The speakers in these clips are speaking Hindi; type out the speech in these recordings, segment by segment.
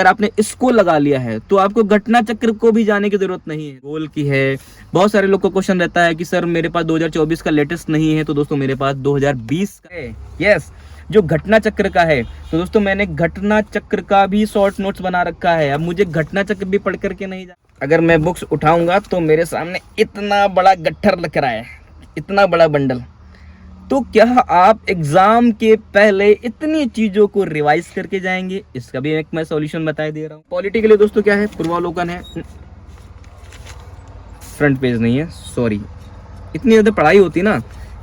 अगर आपने इसको लगा लिया है तो आपको घटना चक्र को भी जाने की जरूरत नहीं है। गोल की है। बहुत सारे लोग को क्वेश्चन रहता है कि सर मेरे पास 2024 का लेटेस्ट नहीं है, तो दोस्तों मेरे पास 2020 का है। यस, जो घटना चक्र का है। तो दोस्तों मैंने घटना चक्र का भी शॉर्ट नोट्स बना रखा है। अब मुझे घटना चक्र भी पढ़ करके नहीं जा, अगर मैं बुक्स उठाऊंगा तो मेरे सामने इतना बड़ा गट्ठर लग रहा है, इतना बड़ा बंडल। तो क्या आप एग्जाम के पहले इतनी चीजों को रिवाइज करके जाएंगे? इसका भी एक मैं सॉल्यूशन बता दे रहा हूँ। पॉलिटी के लिए दोस्तों क्या है, पूर्वावलोकन है, फ्रंट पेज नहीं है, सॉरी। इतनी ज्यादा पढ़ाई होती ना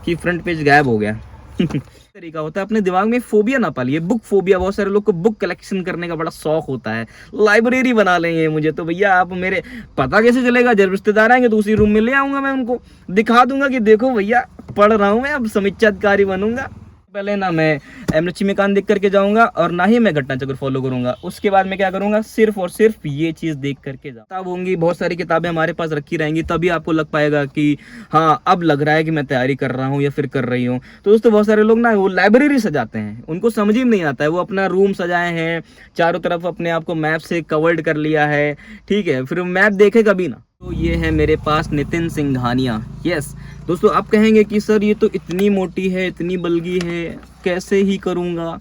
कि फ्रंट पेज गायब हो गया। तरीका होता है, अपने दिमाग में फोबिया ना पालिए, बुक फोबिया। बहुत सारे लोग को बुक कलेक्शन करने का बड़ा शौक होता है, लाइब्रेरी बना लेंगे मुझे। तो भैया आप मेरे पता कैसे चलेगा? जब रिश्तेदार आएंगे तो उसी रूम में ले आऊंगा, मैं उनको दिखा दूंगा कि देखो भैया पढ़ रहा हूँ मैं, अब समीक्षा अधिकारी बनूंगा। पहले ना मैं एम लक्ष्मीकांत देख करके जाऊंगा और ना ही मैं घटना चक्र फॉलो करूंगा। उसके बाद मैं क्या करूंगा, सिर्फ और सिर्फ ये चीज देख करके जाऊंगा। किताब होंगी, बहुत सारी किताबें हमारे पास रखी रहेंगी, तभी आपको लग पाएगा कि हाँ अब लग रहा है कि मैं तैयारी कर रहा हूँ या फिर कर रही हूँ। तो दोस्तों बहुत सारे लोग ना वो लाइब्रेरी सजाते हैं, उनको समझ ही नहीं आता है। वो अपना रूम सजाए हैं, चारों तरफ अपने आप को मैप से कवर्ड कर लिया है, ठीक है, फिर मैप देखे कभी ना। तो ये है मेरे पास नितिन सिंघानिया। यस दोस्तों, आप कहेंगे कि सर ये तो इतनी मोटी है, इतनी बल्गी है, कैसे ही करूँगा?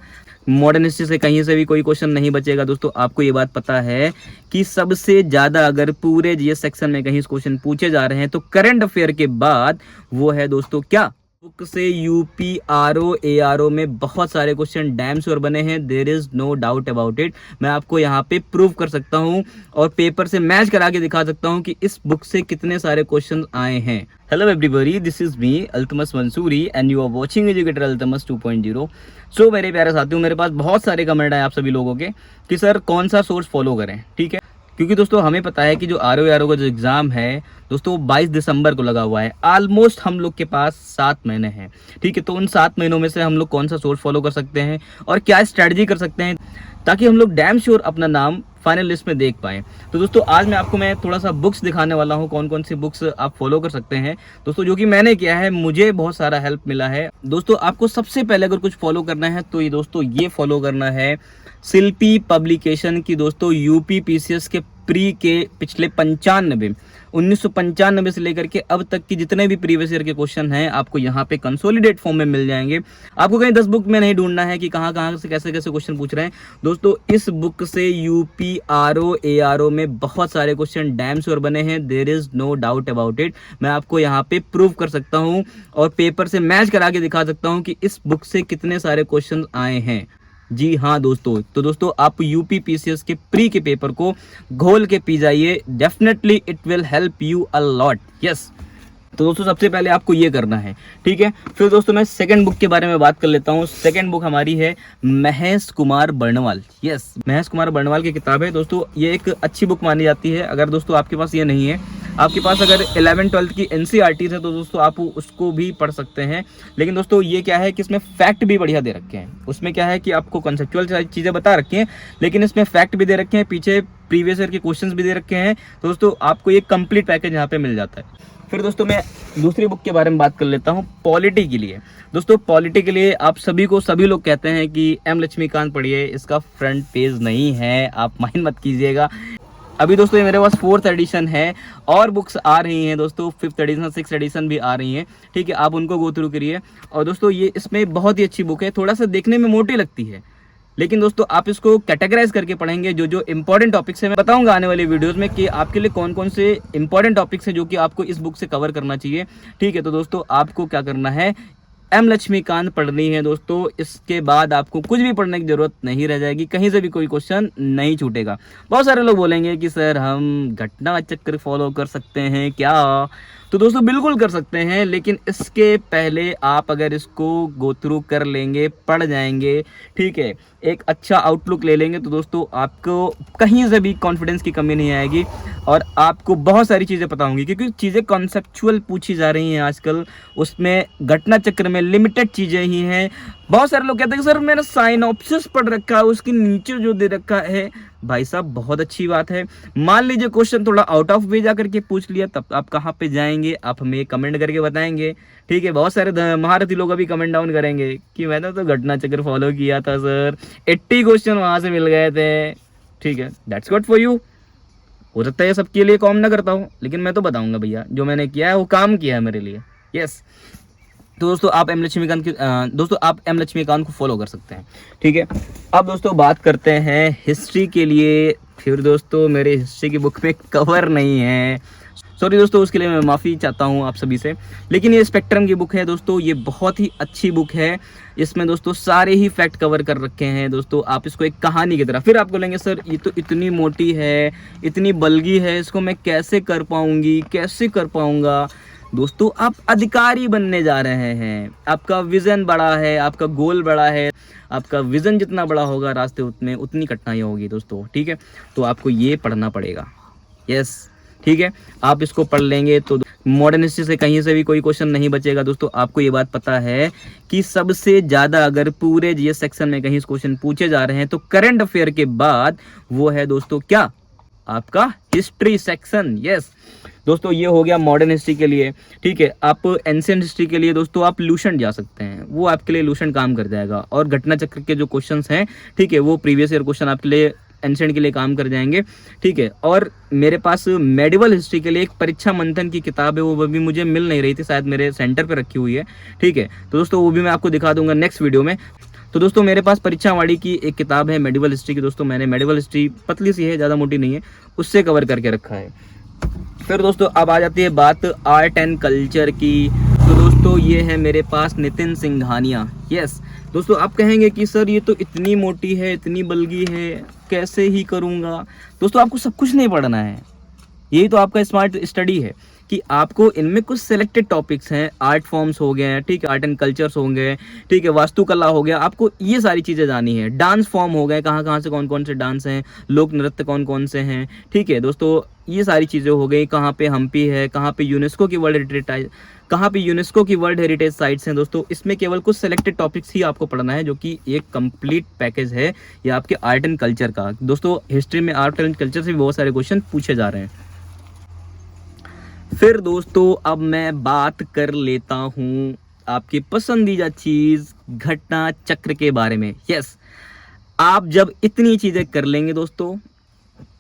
मॉडर्न हिस्ट्री से कहीं से भी कोई क्वेश्चन नहीं बचेगा। दोस्तों आपको ये बात पता है कि सबसे ज़्यादा अगर पूरे जीएस सेक्शन में कहीं क्वेश्चन पूछे जा रहे हैं तो करंट अफेयर के बाद वो है दोस्तों क्या, बुक से यूपी आरओ एआरओ में बहुत सारे क्वेश्चन डैम श्योर बने हैं। There is no doubt about it. मैं आपको यहाँ पे प्रूव कर सकता हूँ और पेपर से मैच करा के दिखा सकता हूँ कि इस बुक से कितने सारे क्वेश्चन आए हैं। Hello everybody, this is me Altamas Mansuri and you are watching educator Altamas 2.0। So मेरे प्यारे साथियों, मेरे पास बहुत सारे कमेंट आए आप सभी लोगों के कि सर कौन सा सोर्स फॉलो करें, ठीक है। क्योंकि दोस्तों हमें पता है कि जो आरओ आरओ का जो एग्ज़ाम है दोस्तों वो 22 दिसंबर को लगा हुआ है। ऑलमोस्ट हम लोग के पास 7 महीने हैं, ठीक है। तो उन 7 महीनों में से हम लोग कौन सा सोर्स फॉलो कर सकते हैं और क्या स्ट्रैटेजी कर सकते हैं ताकि हम लोग डैम श्योर अपना नाम फाइनल लिस्ट में देख पाएँ। तो दोस्तों आज मैं थोड़ा सा बुक्स दिखाने वाला हूँ, कौन कौन सी बुक्स आप फॉलो कर सकते हैं दोस्तों, जो कि मैंने किया है, मुझे बहुत सारा हेल्प मिला है। दोस्तों आपको सबसे पहले अगर कुछ फॉलो करना है तो ये दोस्तों ये फॉलो करना है शिल्पी पब्लिकेशन की दोस्तों यूपी पीसीएस के प्री के पिछले 1995 से लेकर के अब तक की जितने भी प्रीवियस ईयर के क्वेश्चन हैं आपको यहाँ पे कंसोलिडेट फॉर्म में मिल जाएंगे। आपको कहीं 10 बुक में नहीं ढूंढना है कि कहाँ कहाँ से कैसे कैसे क्वेश्चन पूछ रहे हैं। दोस्तों इस बुक से यूपी आरओ एआरओ में बहुत सारे क्वेश्चन डैम श्योर बने हैं। There is no doubt about it. मैं आपको यहाँ पे प्रूव कर सकता हूँ और पेपर से मैच करा के दिखा सकता हूँ कि इस बुक से कितने सारे क्वेश्चन आए हैं। जी हाँ दोस्तों, तो दोस्तों आप यूपी पीसीएस के प्री के पेपर को घोल के पी जाइए, definitely it will help you a lot. Yes, तो दोस्तों सबसे पहले आपको ये करना है, ठीक है। फिर दोस्तों मैं सेकंड बुक के बारे में बात कर लेता हूँ। सेकंड बुक हमारी है महेश कुमार बर्णवाल। यस, महेश कुमार बर्णवाल की किताब है दोस्तों, ये एक अच्छी बुक मानी जाती है। अगर दोस्तों आपके पास ये नहीं है, आपके पास अगर 11-12 की एनसीईआरटी है तो दोस्तों आप उसको भी पढ़ सकते हैं। लेकिन दोस्तों ये क्या है कि इसमें फैक्ट भी बढ़िया दे रखे हैं। उसमें क्या है कि आपको कॉन्सेप्चुअल चीज़ें बता रखी हैं, लेकिन इसमें फैक्ट भी दे रखे हैं, पीछे प्रीवियस ईयर के क्वेश्चंस भी दे रखे हैं। तो दोस्तों आपको ये कंप्लीट पैकेज यहाँ पे मिल जाता है। फिर दोस्तों मैं दूसरी बुक के बारे में बात कर लेता हूँ, पॉलिटी के लिए। दोस्तों पॉलिटी के लिए आप सभी लोग कहते हैं कि एम लक्ष्मीकांत पढ़िए, इसका फ्रंट पेज नहीं है, आप माइंड मत कीजिएगा। अभी दोस्तों ये मेरे पास 4th एडिशन है और बुक्स आ रही हैं दोस्तों, 5th एडिशन 6th एडिशन भी आ रही हैं, ठीक है। आप उनको गो थ्रू करिए। और दोस्तों ये इसमें बहुत ही अच्छी बुक है, थोड़ा सा देखने में मोटी लगती है, लेकिन दोस्तों आप इसको कैटेगराइज करके पढ़ेंगे। जो इंपॉर्टेंट टॉपिक्स है मैं बताऊंगा आने वाले वीडियोस में कि आपके लिए कौन कौन से इंपॉर्टेंट टॉपिक्स हैं जो कि आपको इस बुक से कवर करना चाहिए, ठीक है। तो दोस्तों आपको क्या करना है, एम लक्ष्मीकांत पढ़नी है दोस्तों। इसके बाद आपको कुछ भी पढ़ने की जरूरत नहीं रह जाएगी, कहीं से भी कोई क्वेश्चन नहीं छूटेगा। बहुत सारे लोग बोलेंगे कि सर हम घटना चक्र फॉलो कर सकते हैं क्या? तो दोस्तों बिल्कुल कर सकते हैं, लेकिन इसके पहले आप अगर इसको गो थ्रू कर लेंगे, पढ़ जाएंगे, ठीक है, एक अच्छा आउटलुक ले लेंगे, तो दोस्तों आपको कहीं से भी कॉन्फिडेंस की कमी नहीं आएगी और आपको बहुत सारी चीज़ें पता होंगी। क्योंकि चीज़ें कॉन्सेप्चुअल पूछी जा रही हैं आजकल, उसमें घटना चक्र में लिमिटेड चीज़ें ही हैं। बहुत सारे लोग कहते हैं कि सर मैंने साइनॉप्सिस पढ़ रखा है, उसके नीचे जो दे रखा है, भाई साहब बहुत अच्छी बात है। मान लीजिए क्वेश्चन थोड़ा आउट ऑफ वे जा करके पूछ लिया, तब आप कहाँ पे जाएंगे, आप हमें कमेंट करके बताएंगे, ठीक है। बहुत सारे महारथी लोग अभी कमेंट डाउन करेंगे कि मैंने तो घटना चक्र फॉलो किया था सर, 80 क्वेश्चन वहां से मिल गए थे। ठीक है, दैट्स गुड फॉर यू। हो सकता है सबके लिए काम ना करता हूँ, लेकिन मैं तो बताऊंगा भैया जो मैंने किया है वो काम किया है मेरे लिए। यस। तो दोस्तों आप एम लक्ष्मीकांत की दोस्तों आप एम लक्ष्मीकांत को फॉलो कर सकते हैं, ठीक है। अब दोस्तों बात करते हैं हिस्ट्री के लिए। फिर दोस्तों मेरे हिस्ट्री की बुक में कवर नहीं है, सॉरी दोस्तों, उसके लिए मैं माफ़ी चाहता हूँ आप सभी से। लेकिन ये स्पेक्ट्रम की बुक है दोस्तों, ये बहुत ही अच्छी बुक है। इसमें दोस्तों सारे ही फैक्ट कवर कर रखे हैं दोस्तों। आप इसको एक कहानी की तरह, फिर आपको लेंगे सर ये तो इतनी मोटी है, इतनी बल्गी है, इसको मैं कैसे कर पाऊँगी, कैसे कर पाऊँगा। दोस्तों आप अधिकारी बनने जा रहे हैं, आपका विज़न बड़ा है, आपका गोल बड़ा है। आपका विज़न जितना बड़ा होगा रास्ते उतने उतनी कठिनाई होगी दोस्तों, ठीक है। तो आपको ये पढ़ना पड़ेगा। यस, ठीक है। आप इसको पढ़ लेंगे तो मॉडर्न हिस्ट्री से कहीं से भी कोई क्वेश्चन नहीं बचेगा दोस्तों। आपको ये बात पता है कि सबसे ज़्यादा अगर पूरे जीएस सेक्शन में कहीं क्वेश्चन पूछे जा रहे हैं तो करंट अफेयर के बाद वो है दोस्तों क्या, आपका हिस्ट्री सेक्शन। यस दोस्तों, ये हो गया मॉडर्न हिस्ट्री के लिए, ठीक है। आप एंशिएंट हिस्ट्री के लिए दोस्तों आप लूसेंट जा सकते हैं, वो आपके लिए लूसेंट काम कर जाएगा। और घटना चक्र के जो क्वेश्चंस हैं, ठीक है, वो प्रीवियस ईयर क्वेश्चन आपके लिए एंशिएंट के लिए काम कर जाएंगे, ठीक है। और मेरे पास मेडिवल हिस्ट्री के लिए एक परीक्षा मंथन की किताब है, वो भी मुझे मिल नहीं रही थी, शायद मेरे सेंटर पे रखी हुई है, ठीक है। तो दोस्तों वो भी मैं आपको दिखा दूंगा नेक्स्ट वीडियो में। तो दोस्तों मेरे पास परीक्षा वाड़ी की एक किताब है मेडिवल हिस्ट्री की दोस्तों, मैंने मेडिवल हिस्ट्री पतली सी है, ज़्यादा मोटी नहीं है, उससे कवर करके रखा है। फिर दोस्तों अब आ जाती है बात आर्ट एंड कल्चर की। तो दोस्तों ये है मेरे पास नितिन सिंघानिया। यस दोस्तों, आप कहेंगे कि सर ये तो इतनी मोटी है, इतनी बल्गी है, कैसे ही करूँगा। दोस्तों आपको सब कुछ नहीं पढ़ना है, यही तो आपका स्मार्ट स्टडी है कि आपको इनमें कुछ सिलेक्टेड टॉपिक्स हैं, आर्ट फॉर्म्स हो गए, ठीक है, आर्ट एंड कल्चर्स हो गए, ठीक है, वास्तुकला हो गया, आपको ये सारी चीज़ें जानी है। डांस फॉर्म हो गए, कहाँ कहाँ से कौन कौन से डांस हैं, लोक नृत्य कौन कौन से हैं, ठीक है दोस्तों, ये सारी चीज़ें हो गई। कहाँ पे हम्पी है, कहाँ पे यूनेस्को की वर्ल्ड हेरिटेज साइट्स हैं दोस्तों। इसमें केवल कुछ सिलेक्टेड टॉपिक्स ही आपको पढ़ना है, जो कि एक कंप्लीट पैकेज है ये आपके आर्ट एंड कल्चर का। दोस्तों हिस्ट्री में आर्ट एंड कल्चर से भी बहुत सारे क्वेश्चन पूछे जा रहे हैं। फिर दोस्तों अब मैं बात कर लेता हूँ आपकी पसंदीदा चीज़ घटना चक्र के बारे में। यस, आप जब इतनी चीज़ें कर लेंगे दोस्तों,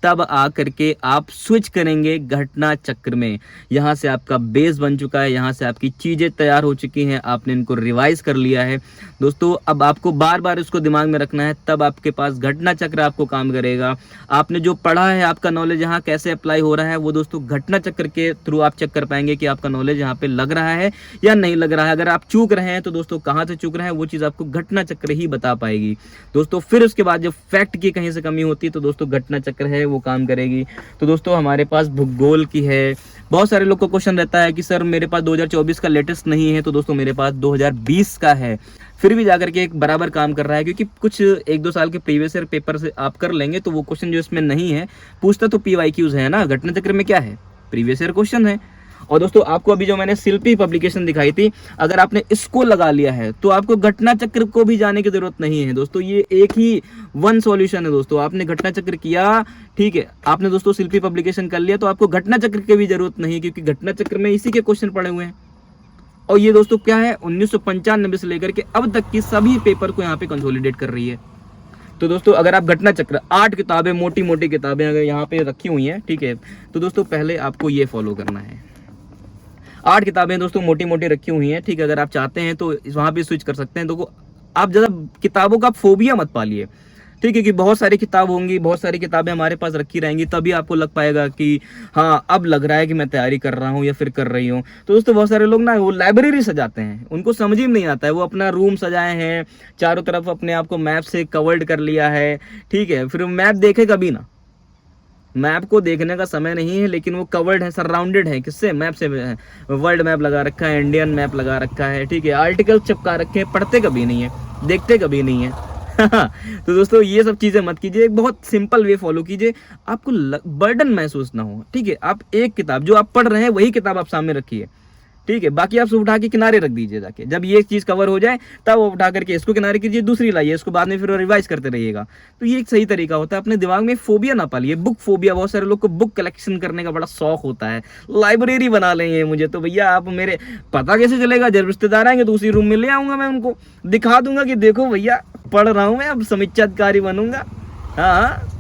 तब आकर के आप स्विच करेंगे घटना चक्र में। यहाँ से आपका बेस बन चुका है, यहाँ से आपकी चीज़ें तैयार हो चुकी हैं, आपने इनको रिवाइज कर लिया है दोस्तों। अब आपको बार बार इसको दिमाग में रखना है, तब आपके पास घटना चक्र आपको काम करेगा। आपने जो पढ़ा है, आपका नॉलेज यहाँ कैसे अप्लाई हो रहा है, वो दोस्तों घटना चक्र के थ्रू आप चेक कर पाएंगे कि आपका नॉलेज यहाँ पे लग रहा है या नहीं लग रहा है। अगर आप चूक रहे हैं तो दोस्तों कहाँ से चूक रहे हैं वो चीज़ आपको घटना चक्र ही बता पाएगी दोस्तों। फिर उसके बाद जब फैक्ट की कहीं से कमी होती है तो दोस्तों घटना चक्र है वो काम करेगी। तो दोस्तों हमारे पास भूगोल की है। बहुत सारे लोग को क्वेश्चन रहता है कि सर मेरे पास 2024 का लेटेस्ट नहीं है, तो दोस्तों मेरे पास 2020 का है, फिर भी जाकर के एक बराबर काम कर रहा है, क्योंकि कुछ 1-2 साल के प्रीवियस ईयर पेपर से आप कर लेंगे तो वो क्वेश्चन जो इसमें नहीं है पूछता तो PYQs है ना, घटना चक्र में क्या है, प्रीवियस ईयर क्वेश्चन है। और दोस्तों आपको अभी जो मैंने शिल्पी पब्लिकेशन दिखाई थी, अगर आपने इसको लगा लिया है तो आपको घटना चक्र को भी जाने की जरूरत नहीं है दोस्तों। ये एक ही वन सॉल्यूशन है दोस्तों। आपने घटना चक्र किया, ठीक है, आपने दोस्तों शिल्पी पब्लिकेशन कर लिया, तो आपको घटना चक्र की भी जरूरत नहीं, क्योंकि घटना चक्र में इसी के क्वेश्चन पड़े हुए हैं। और ये दोस्तों क्या है, 1995 से लेकर के अब तक की सभी पेपर को यहाँ पे कंसोलिडेट कर रही है। तो दोस्तों अगर आप घटना चक्र 8 किताबें, मोटी मोटी किताबें अगर यहाँ पे रखी हुई हैं, ठीक है, तो दोस्तों पहले आपको ये फॉलो करना है। 8 किताबें दोस्तों मोटी मोटी रखी हुई हैं, ठीक है। अगर आप चाहते हैं तो वहाँ पे स्विच कर सकते हैं। तो आप ज़्यादा किताबों का फोबिया मत पालिए, ठीक है, कि बहुत सारी किताब होंगी, बहुत सारी किताबें हमारे पास रखी रहेंगी, तभी आपको लग पाएगा कि हाँ अब लग रहा है कि मैं तैयारी कर रहा हूँ या फिर कर रही हूँ। तो दोस्तों बहुत सारे लोग ना वो लाइब्रेरी सजाते हैं, उनको समझ ही नहीं आता है। वो अपना रूम सजाए हैं, चारों तरफ अपने आप को मैप से कवर्ड कर लिया है, ठीक है, फिर मैप देखे कभी ना, मैप को देखने का समय नहीं है, लेकिन वो कवर्ड है, सराउंडेड है, किससे, मैप से। वर्ल्ड मैप लगा रखा है, इंडियन मैप लगा रखा है, ठीक है, आर्टिकल चिपका रखे हैं, पढ़ते कभी नहीं है, देखते कभी नहीं है। तो दोस्तों ये सब चीज़ें मत कीजिए, एक बहुत सिंपल वे फॉलो कीजिए, आपको बर्डन महसूस ना हो, ठीक है। आप एक किताब जो आप पढ़ रहे हैं वही किताब आप सामने रखिए, ठीक है, बाकी आप सब उठा के किनारे रख दीजिए जाके। जब ये चीज़ कवर हो जाए तब वो उठा करके इसको किनारे कीजिए, दूसरी लाइए, इसको बाद में फिर रिवाइज करते रहिएगा। तो ये एक सही तरीका होता है। अपने दिमाग में फोबिया ना पालिए, बुक फोबिया। बहुत सारे लोग को बुक कलेक्शन करने का बड़ा शौक होता है, लाइब्रेरी बना लेंगे मुझे। तो भैया आप मेरे पता कैसे चलेगा, जब रिश्तेदार आएंगे तो उसी रूम में ले आऊँगा, मैं उनको दिखा दूंगा कि देखो भैया पढ़ रहा हूँ मैं, अब समीक्षा अधिकारी बनूंगा। हाँ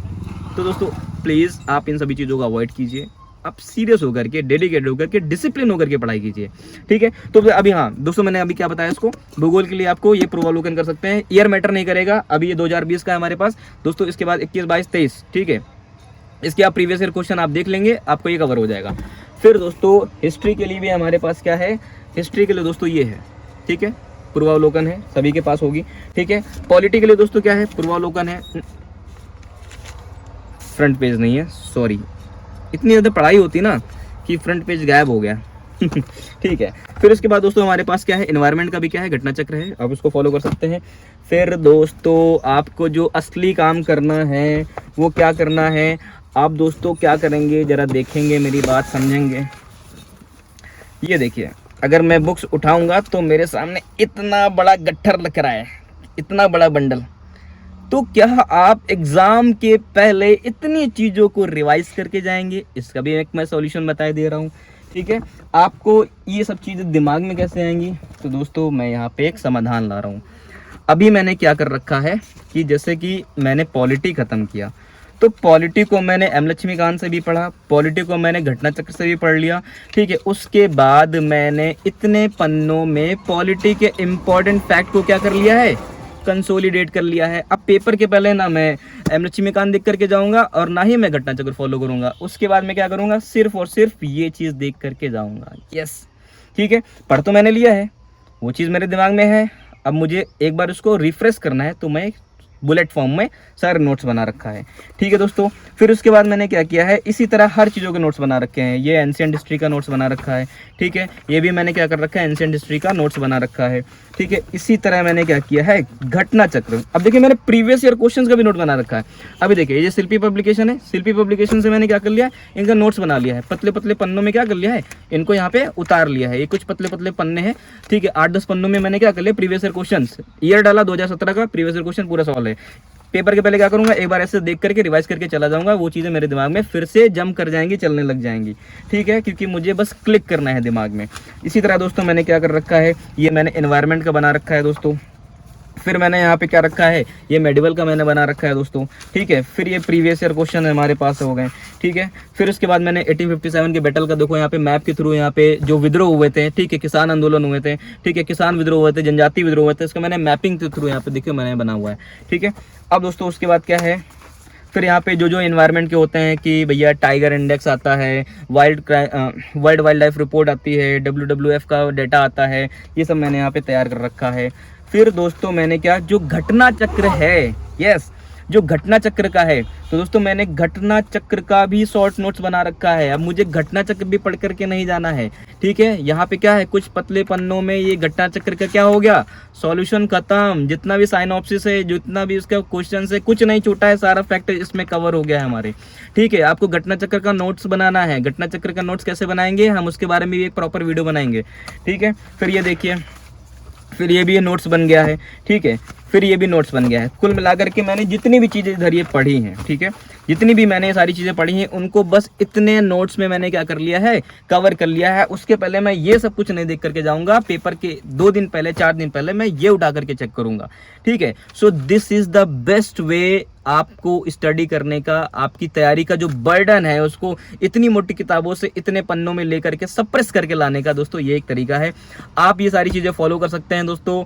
तो दोस्तों प्लीज़ आप इन सभी चीज़ों को अवॉइड कीजिए, आप सीरियस होकर के, डेडिकेटेड होकर के, डिसिप्लिन होकर के पढ़ाई कीजिए, ठीक है। तो अभी हाँ दोस्तों, मैंने अभी क्या बताया इसको, भूगोल के लिए आपको ये पूर्वावलोकन कर सकते हैं, ईयर मैटर नहीं करेगा, अभी ये 2020 का है हमारे पास दोस्तों। इसके बाद 21, 22, 23, ठीक है, इसके आप प्रीवियस ईयर क्वेश्चन आप देख लेंगे, आपको ये कवर हो जाएगा। फिर दोस्तों हिस्ट्री के लिए भी हमारे पास क्या है, हिस्ट्री के लिए दोस्तों ये है, ठीक है, पूर्वावलोकन है, सभी के पास होगी, ठीक है। पॉलिटी के लिए दोस्तों क्या है, पूर्वावलोकन है, फ्रंट पेज नहीं है, सॉरी, इतनी ज़्यादा पढ़ाई होती ना कि फ्रंट पेज गायब हो गया ठीक है। फिर उसके बाद दोस्तों हमारे पास क्या है, एनवायरनमेंट का भी क्या है, घटना चक्र है, आप उसको फॉलो कर सकते हैं। फिर दोस्तों आपको जो असली काम करना है वो क्या करना है, आप दोस्तों क्या करेंगे, ज़रा देखेंगे, मेरी बात समझेंगे। ये देखिए, अगर मैं बुक्स उठाऊंगा तो मेरे सामने इतना बड़ा गट्ठर लग रहा है, इतना बड़ा बंडल। तो क्या आप एग्ज़ाम के पहले इतनी चीज़ों को रिवाइज करके जाएंगे? इसका भी एक मैं सॉल्यूशन बता दे रहा हूँ, ठीक है। आपको ये सब चीज़ें दिमाग में कैसे आएंगी, तो दोस्तों मैं यहाँ पे एक समाधान ला रहा हूँ। अभी मैंने क्या कर रखा है कि जैसे कि मैंने पॉलिटी ख़त्म किया, तो पॉलिटी को मैंने एम लक्ष्मीकांत से भी पढ़ा, पॉलिटी को मैंने घटना चक्र से भी पढ़ लिया, ठीक है। उसके बाद मैंने इतने पन्नों में पॉलिटी के इम्पॉर्टेंट फैक्ट को क्या कर लिया है, कंसोलिडेट कर लिया है। अब पेपर के पहले ना मैं एम लक्ष्मीकांत देख करके जाऊंगा और ना ही मैं घटना चक्र फॉलो करूंगा, उसके बाद मैं क्या करूंगा, सिर्फ और सिर्फ ये चीज़ देख करके जाऊंगा। यस, ठीक है, पढ़ तो मैंने लिया है, वो चीज़ मेरे दिमाग में है, अब मुझे एक बार उसको रिफ्रेश करना है, तो मैं बुलेट फॉर्म में सारे नोट्स बना रखा है, ठीक है दोस्तों। फिर उसके बाद मैंने क्या किया है, इसी तरह हर चीज़ों के नोट्स बना रखे हैं। ये एंशिएंट हिस्ट्री का नोट्स बना रखा है, ठीक है, ये भी मैंने क्या कर रखा है, एंशिएंट हिस्ट्री का नोट्स बना रखा है, ठीक है। इसी तरह मैंने क्या किया है, घटना चक्र। अब देखिए मैंने प्रीवियस ईयर क्वेश्चंस का भी नोट बना रखा है। अभी देखिए ये शिल्पी पब्लिकेशन है, शिल्पी पब्लिकेशन से मैंने क्या कर लिया है, इनका नोट्स बना लिया है, पतले पतले पन्नों में क्या कर लिया है, इनको यहाँ पे उतार लिया है। ये कुछ पतले पतले पन्ने हैं, ठीक है, 8-10 पन्नों में मैंने क्या कर लिया, प्रीवियस ईयर क्वेश्चन, ईयर डाला 2017 का, प्रीवियस ईयर क्वेश्चन पूरा सवाल है। पेपर के पहले क्या करूंगा, एक बार ऐसे देख करके रिवाइज करके चला जाऊंगा, वो चीज़ें मेरे दिमाग में फिर से जम कर जाएंगी, चलने लग जाएंगी, ठीक है, क्योंकि मुझे बस क्लिक करना है दिमाग में। इसी तरह दोस्तों मैंने क्या कर रखा है, ये मैंने एनवायरनमेंट का बना रखा है दोस्तों। फिर मैंने यहाँ पे क्या रखा है, ये मेडिवल का मैंने बना रखा है दोस्तों, ठीक है। फिर ये प्रीवियस ईयर क्वेश्चन हमारे पास हो गए, ठीक है। फिर उसके बाद मैंने 1857 के बैटल का देखो यहाँ पे मैप के थ्रू, यहाँ पे जो विद्रोह हुए थे, ठीक है, किसान आंदोलन हुए थे, ठीक है, किसान विद्रोह हुए थे, जनजाति विद्रोह हुए थे, इसका मैंने मैपिंग के थ्रू यहाँ पे देखिए मैंने बना हुआ है, ठीक है। अब दोस्तों उसके बाद क्या है, फिर यहाँ पे जो एनवायरनमेंट के होते हैं कि भैया टाइगर इंडेक्स आता है, वर्ल्ड वाइल्ड लाइफ रिपोर्ट आती है, WWF का डेटा आता है, ये सब मैंने यहाँ पे तैयार कर रखा है। फिर दोस्तों मैंने क्या, जो घटना चक्र है, यस, जो घटना चक्र का है, तो दोस्तों मैंने घटना चक्र का भी शॉर्ट नोट्स बना रखा है। अब मुझे घटना चक्र भी पढ़ करके नहीं जाना है, ठीक है। यहाँ पे क्या है, कुछ पतले पन्नों में ये घटना चक्र का क्या हो गया, सॉल्यूशन खत्म, जितना भी साइनॉप्सिस है, जितना भी उसका क्वेश्चन है, कुछ नहीं छूटा है, सारा फैक्ट इसमें कवर हो गया है हमारे, ठीक है। आपको घटना चक्र का नोट्स बनाना है, घटना चक्र का नोट्स कैसे बनाएंगे हम, उसके बारे में भी एक प्रॉपर वीडियो बनाएंगे, ठीक है। फिर ये देखिए, फिर ये भी नोट्स बन गया है, ठीक है। फिर ये भी नोट्स बन गया है। कुल मिलाकर के मैंने जितनी भी चीज़ें इधर ये पढ़ी हैं, ठीक है, जितनी भी मैंने सारी चीज़ें पढ़ी हैं, उनको बस इतने नोट्स में मैंने क्या कर लिया है, कवर कर लिया है। उसके पहले मैं ये सब कुछ नहीं देख करके जाऊंगा, पेपर के 2 दिन पहले, 4 दिन पहले मैं ये उठा करके चेक करूंगा, ठीक है। So this is the best way आपको स्टडी करने का, आपकी तैयारी का जो बर्डन है उसको इतनी मोटी किताबों से इतने पन्नों में लेकर के सप्रेस करके लाने का दोस्तों, ये एक तरीका है। आप ये सारी चीज़ें फॉलो कर सकते हैं दोस्तों,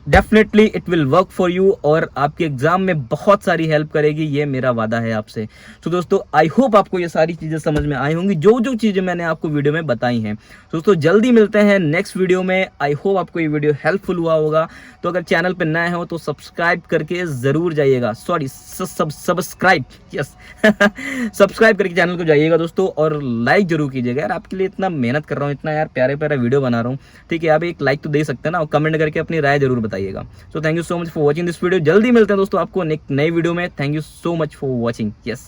definitely it will work for you और आपके एग्जाम में बहुत सारी हेल्प करेगी, ये मेरा वादा है आपसे। तो दोस्तों आई होप आपको ये सारी चीज़ें समझ में आई होंगी, जो जो चीज़ें मैंने आपको वीडियो में बताई हैं। दोस्तों जल्दी मिलते हैं नेक्स्ट वीडियो में। आई होप आपको ये वीडियो हेल्पफुल हुआ होगा। तो अगर चैनल पर नए हो तो सब्सक्राइब करके ज़रूर जाइएगा, सॉरी सब्सक्राइब, यस सब्सक्राइब करके चैनल को जाइएगा दोस्तों, और लाइक जरूर कीजिएगा यार, आपके लिए इतना मेहनत कर रहा हूँ, इतना यार प्यारे प्यारा वीडियो बना रहा हूँ, ठीक है। आप एक लाइक तो दे सकते हैं ना, और कमेंट करके अपनी राय जरूर बताइएगा। So thank you so much for watching this video. जल्दी मिलते हैं दोस्तों आपको नई वीडियो में। Thank you so much for watching, yes.